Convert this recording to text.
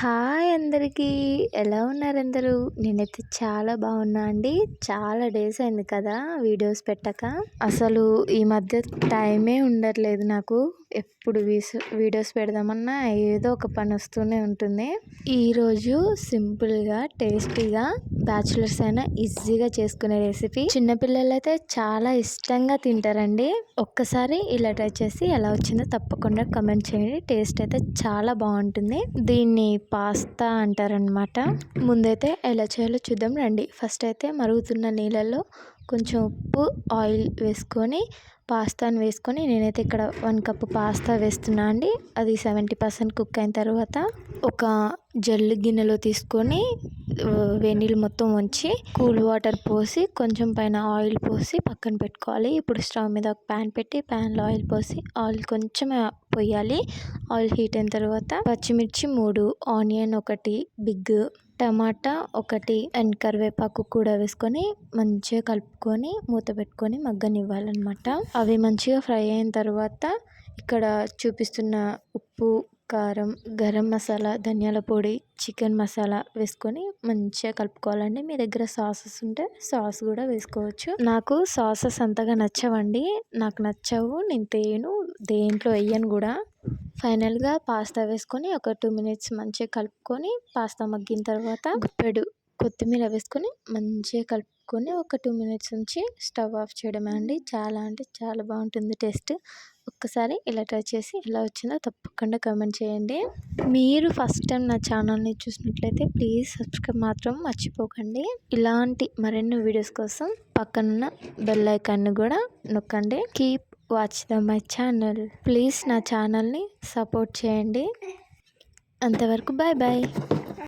Hi అందరికీ. ఎలా ఉన్నారందరూ? నేనైతే చాలా బాగున్నా అండి. చాలా డేస్ అయింది కదా వీడియోస్ పెట్టక. అసలు ఈ మధ్య టైమే ఉండట్లేదు నాకు. ఎప్పుడు వీడియోస్ పెడదామన్నా ఏదో ఒక పని వస్తూనే ఉంటుంది. ఈరోజు సింపుల్గా టేస్టీగా బ్యాచులర్స్ అయినా ఈజీగా చేసుకునే రెసిపీ. చిన్నపిల్లలు అయితే చాలా ఇష్టంగా తింటారండి. ఒక్కసారి ఇలా ట్రై చేసి ఎలా వచ్చిందో తప్పకుండా కమెంట్ చేయండి. టేస్ట్ అయితే చాలా బాగుంటుంది. దీన్ని పాస్తా అంటారనమాట. ముందైతే ఎలా చేయాలో చూద్దాం రండి. ఫస్ట్ అయితే మరుగుతున్న నీళ్ళల్లో కొంచెం ఉప్పు, ఆయిల్ వేసుకొని పాస్తాను వేసుకొని, నేనైతే ఇక్కడ 1 కప్పు పాస్తా వేస్తున్నా అండి. అది 70% కుక్ అయిన తర్వాత ఒక జల్లు గిన్నెలో తీసుకొని వేడినీళ్ళు మొత్తం వంచి కూల్ వాటర్ పోసి కొంచెం పైన ఆయిల్ పోసి పక్కన పెట్టుకోవాలి. ఇప్పుడు స్టవ్ మీద ఒక ప్యాన్ పెట్టి ప్యాన్లో ఆయిల్ పోసి ఆయిల్ కొంచెం పోయాలి. ఆయిల్ హీట్ అయిన తర్వాత పచ్చిమిర్చి 3, ఆనియన్ 1 బిగ్, టమాటా 1 అండ్ కరివేపాకు కూడా వేసుకొని మంచిగా కలుపుకొని మూత పెట్టుకొని మగ్గనివ్వాలన్నమాట. అవి మంచిగా ఫ్రై అయిన తర్వాత ఇక్కడ చూపిస్తున్న ఉప్పు, కారం, గరం మసాలా, ధనియాల పొడి, చికెన్ మసాలా వేసుకొని మంచిగా కలుపుకోవాలండి. మీ దగ్గర సాసెస్ ఉంటే సాస్ కూడా వేసుకోవచ్చు. నాకు సాసెస్ అంతగా నచ్చవండి. నాకు నచ్చవు, నేను దేంట్లో వేయను కూడా. ఫైనల్గా పాస్తా వేసుకొని ఒక 2 మినిట్స్ మంచిగా కలుపుకొని పాస్తా మగ్గిన తర్వాత గుప్పెడు కొత్తిమీర వేసుకొని మంచిగా కలుపుకొని ఒక 2 మినిట్స్ నుంచి స్టవ్ ఆఫ్ చేయడమే అండి. చాలా అంటే చాలా బాగుంటుంది టేస్ట్. ఒక్కసారి ఇలా ట్రై చేసి ఎలా వచ్చిందో తప్పకుండా కామెంట్ చేయండి. మీరు ఫస్ట్ టైం నా ఛానల్ని చూసినట్లయితే ప్లీజ్ సబ్స్క్రైబ్ మాత్రం మర్చిపోకండి. ఇలాంటి మరెన్నో వీడియోస్ కోసం పక్కనున్న బెల్ ఐకాన్ని కూడా నొక్కండి. Keep watch my channel. Please నా ఛానల్ని సపోర్ట్ చేయండి. అంతవరకు బాయ్ బాయ్.